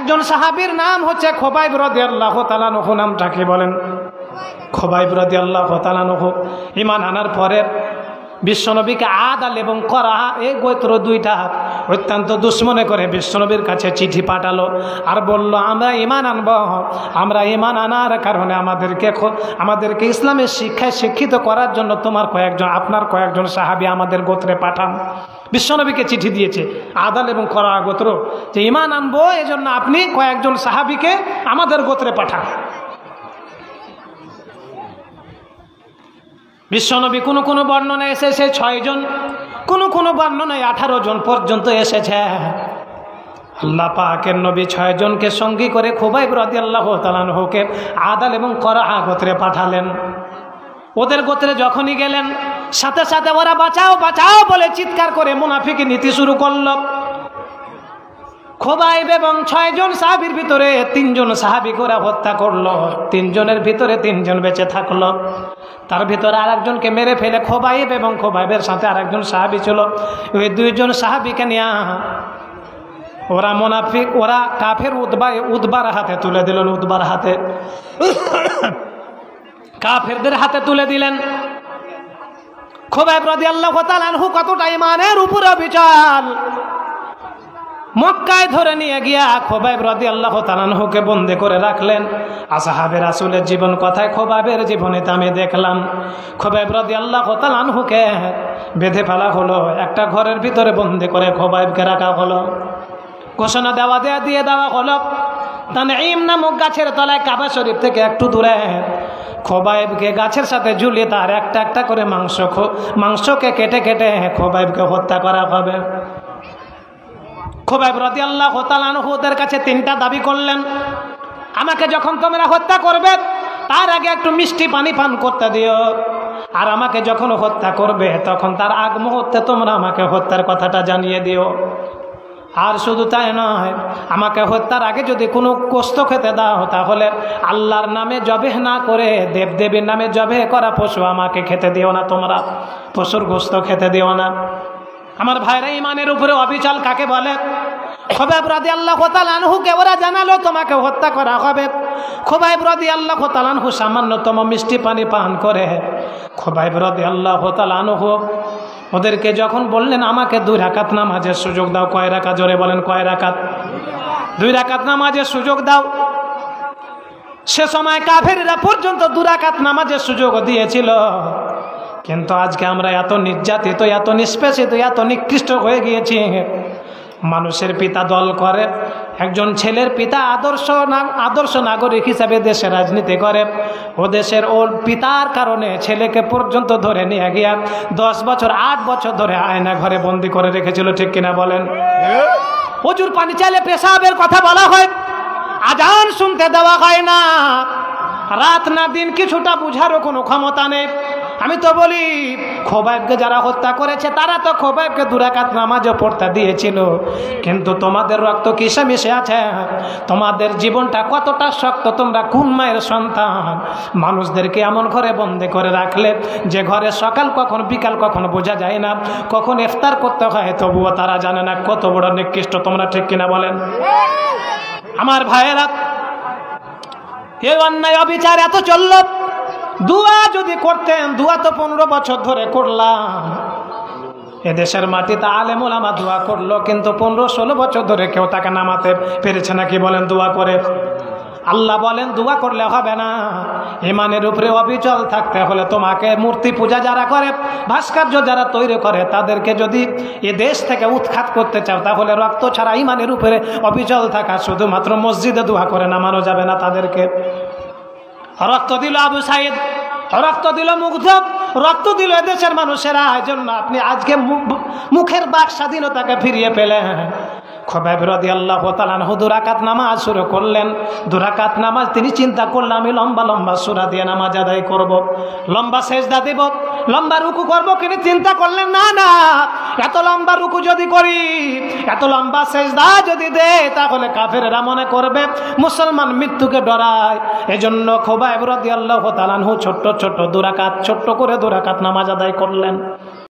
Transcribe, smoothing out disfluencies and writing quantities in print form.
একজন সাহাবীর নাম হচ্ছে খোবাইব রাদিয়াল্লাহু তাআলা আনহু। নামটা কি বলেন? খোবাইব রাদিয়াল্লাহু তাআলা আনহু ঈমান আনার পরে বিশ্বনবীকে আদাল এবং করা এই গোত্র দুইটা অত্যন্ত দুশ্মনে করে বিশ্বনবীর কাছে চিঠি পাঠালো আর বলল, আমরা ঈমান আনব, আমরা ঈমান আনার কারণে আমাদেরকে ইসলামের শিক্ষায় শিক্ষিত করার জন্য আপনার কয়েকজন সাহাবী আমাদের গোত্রে পাঠান। বিশ্বনবীকে চিঠি দিয়েছে আদাল এবং করা গোত্র যে ঈমান আনবো, এই জন্য আপনি কয়েকজন সাহাবীকে আমাদের গোত্রে পাঠান। বিশ্বনবী কোনো বর্ণনায় এসেছে 6 জন, কোনো বর্ণনায় 18 জন পর্যন্ত এসেছে। আল্লাহ পাকের নবী 6 জনকে সঙ্গী করে খুবাইব রাদিয়াল্লাহু তাআলা আনহুকে আদাল এবং করা গোত্রে পাঠালেন। ওদের গোত্রে যখনই গেলেন সাথে সাথে ওরা বাঁচাও বাঁচাও বলে চিৎকার করে মুনাফিকি নীতি শুরু করল। খোবাইব এবং 6 জন সাহাবীর ভিতরে 3 জন সাহাবীকে ওরা হত্যা করলো। 3 জনের ভিতরে 3 জন বেঁচে থাকলো। তার ভিতরে আরেকজনকে মেরে ফেলে খোবাইব এবং খোবাইবের সাথে আরেকজন সাহাবী ছিল, ওই 2 জন সাহাবীকে নিয়ে ওরা মুনাফিক, ওরা কাফের উতবার হাতে তুলে দিলেন। উতবার হাতে কাফেরদের হাতে তুলে দিলেন। খোবাইব রাদিয়াল্লাহু তাআলা আনহু কতটা ঈমানের উপরে অবিচল, মক্কায় ধরে নিয়ে গিয়া খোবাইব রাদিয়াল্লাহু তাআলা আনহুকে বন্দী করে রাখলেন। আসহাবে রাসূলের জীবন কথায় খোবাইবের জীবনীতে আমি দেখলাম খোবাইব রাদিয়াল্লাহু তাআলা আনহুকে বেঁধে ফেলা হলো, একটা ঘরের ভিতরে বন্দী করে খোবাইবকে রাখা হলো। ঘোষণা দিয়ে দেওয়া হলো তানঈম নামক গাছের তলায় কাবা শরীফ থেকে একটু দূরে খোবাইবকে গাছের সাথে ঝুলিয়ে তার একটা একটা করে মাংসকে কেটে কেটে খোবাইবকে হত্যা করা হবে। খোবাইব রাদিয়াল্লাহু তাআলা আনহু ওদের কাছে 3টা দাবি করলেন, আমাকে যখন তোমরা হত্যা করবে তার আগে একটু মিষ্টি পানি পান করতে দিও, আর আমাকে যখন হত্যা করবে তখন তার আগ মুহূর্তে তোমরা আমাকে হত্যার কথাটা জানিয়ে দিও। আর শুধু তাই নয়, আমাকে হত্যার আগে যদি কোনো গোশত খেতে দাও তাহলে আল্লাহর নামে জবেহ না করে দেবদেবীর নামে জবেহ করা পশু আমাকে খেতে দিও না, তোমরা পশুর গোশত খেতে দিও না। আমার ভাইরা, ঈমানের উপরে অবিচল কাকে বলে? খোবাইব রাদিয়াল্লাহু তাআলা আনহুকে ওরা জানালো তোমাকে হত্যা করা হবে। খোবাইব রাদিয়াল্লাহু তাআলা আনহু সামান্যতম মিষ্টি পানি পান করে খোবাইব রাদিয়াল্লাহু তাআলা আনহু ওদেরকে যখন বললেন আমাকে 2 রাকাত নামাজের সুযোগ দাও। কয় রাকাত? জোরে বলেন, কয় রাকাত? 2 রাকাত নামাজের সুযোগ দাও। সে সময় কাফেররা পর্যন্ত 2 রাকাত নামাজের সুযোগ দিয়েছিল, কিন্তু আজকে আমরা এত নির্যাতিত, এত নিষ্পেষিত, এত নিকৃষ্ট হয়ে গিয়েছি। মানুষের পিতা দল করে, একজন ছেলের পিতা আদর্শ নাগরিক হিসাবে দেশের রাজনীতি করে, ও দেশের ওর পিতার কারণে ছেলেকে পর্যন্ত ধরে নিয়ে গিয়া 10 বছর 8 বছর ধরে আয়না ঘরে বন্দি করে রেখেছিল। ঠিক কিনা বলেন? হুজুর পানি চাইলে পেশাবের কথা বলা হয়, আজান শুনতে দেওয়া হয় না, রাত না দিন কিছুটা বুঝারও কোনো ক্ষমতা নেই। আমি তো বলি খোবাইবকে যারা হত্যা করেছে তারা তো খোবাইবকে 2 রাকাত নামাজও পড়তে দিয়েছিল, কিন্তু তোমাদের রক্ত কিসে মিশে আছে? তোমাদের জীবনটা কতটা শক্ত? তোমরা কোন মায়ের সন্তান? মানুষদেরকে এমন ঘরে বন্দি করে রাখলে যে ঘরে সকাল কখন বিকাল কখন বোঝা যায় না, কখন ইফতার করতে হয় তবুও তারা জানে না। কত বড় নিকৃষ্ট তোমরা! ঠিক কিনা বলেন? আমার ভাইয়েরা, এই অন্যায় অবিচার এত চলল। দোয়া যদি করতেন, দোয়া তো 15 বছর ধরে করলাম। এদেশের মাটিতে আলেম ওলামা দোয়া করলো, কিন্তু 15-16 বছর ধরে কেউ তাকে নামাতে পেরেছে নাকি? বলেন, দোয়া করে। আল্লাহ বলেন দোয়া করলে হবে না, ঈমানের উপরে অবিচল থাকতে হলে তোমাকে মূর্তি পূজা যারা করে, ভাস্কর্য যারা তৈরি করে, তাদেরকে যদি এ দেশ থেকে উৎখাত করতে চাও তাহলে রক্ত ছাড়া ঈমানের উপরে অবিচল থাকা, শুধুমাত্র মসজিদে দোয়া করে নামানো যাবে না তাদেরকে। রক্ত দিল আবু সাইদ, রক্ত দিল মুগ্ধ, রক্ত দিল এদেশের মানুষেরা। এই জন্য আপনি আজকে মুখের বাক স্বাধীনতাকে ফিরিয়ে পেলেন। খোবাইব রাদিয়াল্লাহু তাআলা আনহু 2 রাকাত নামাজ শুরু করলেন। 2 রাকাত নামাজ তিনি চিন্তা করলেন আমি লম্বা লম্বা সূরা দিয়ে নামাজ আদায় করব, লম্বা সেজদা দেব, লম্বা রুকু করব। কিন্তু চিন্তা করলেন না না, এত লম্বা রুকু যদি করি, এত লম্বা সেজদা যদি দেই, তাহলে কাফেররা মনে করবে মুসলমান মৃত্যুকে ডরায়। এজন্য খোবাইব রাদিয়াল্লাহু তাআলা আনহু ছোট্ট ছোট্ট 2 রাকাত, ছোট্ট করে 2 রাকাত নামাজ আদায় করলেন।